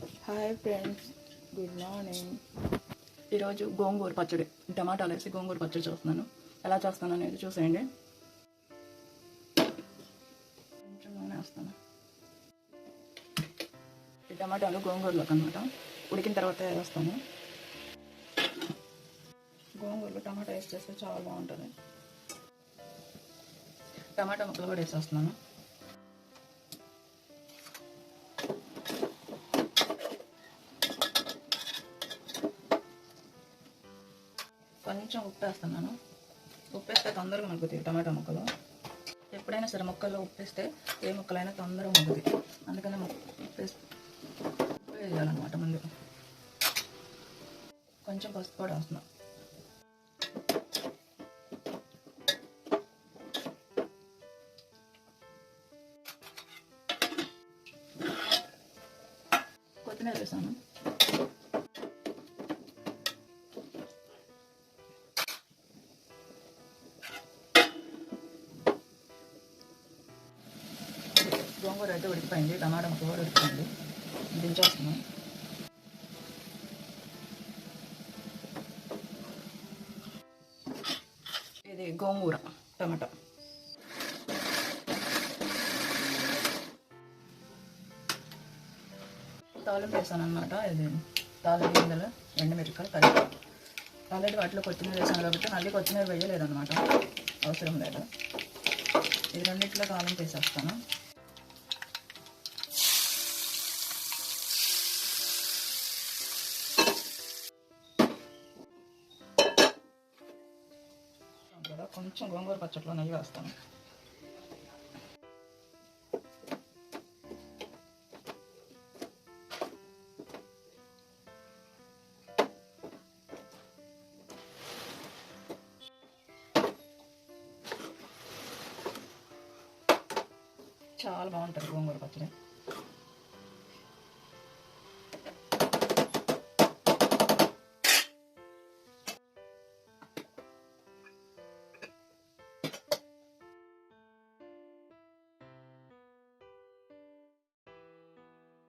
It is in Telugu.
Hi friends, good morning. ఈరోజు గోంగూర పచ్చడి, టమాటాలు వేసి గోంగూర పచ్చడి చేస్తున్నాను. ఎలా చేస్తాను అనేది చూసేయండి. కొంచెం నూనె వేస్తాను. ఈ టమాటాలు గోంగూరలోకి అనమాట ఉడికిన తర్వాత వేస్తాను. గోంగూరలో టమాటా వేసి చేస్తే చాలా బాగుంటుంది. టమాటా ముక్కలు కూడా వేసేస్తున్నాను. కొంచెం ఉప్పు వేస్తున్నాను. ఉప్పు వేస్తే తొందరగా మగ్గుతాయి టమాటా ముక్కలు. ఎప్పుడైనా సరే ముక్కల్లో ఉప్పు వేస్తే ఏ ముక్కలైనా తొందరగా మగ్గుతాయి. అందుకని ఉప్పు వేయాలన్నమాట. ముందు కొంచెం పసుపు కూడా వేస్తున్నాను. కొత్తిమీర వేసాను. గోంగూర అయితే ఉడికిపోయింది, టమాటా ముక్క కూడా ఉడికిపోయింది. దించేస్తున్నాం. ఇది గోంగూర టమాటా. తాలింపు వేసాను అనమాట. ఇది తాలింపు గింజలు, ఎండుమిరపకాయలు, కరివేపాకు. ఆల్రెడీ వాటిలో కొత్తిమీర వేసాను కాబట్టి మళ్ళీ కొత్తిమీర వేయలేదన్నమాట, అవసరం లేదు. ఇది రెండింటిలో తాలింపు వేసేస్తాను. కొంచెం గోంగూర పచ్చట్లో నెయ్యి వేస్తాను. చాలా బాగుంటుంది గోంగూర పచ్చడి.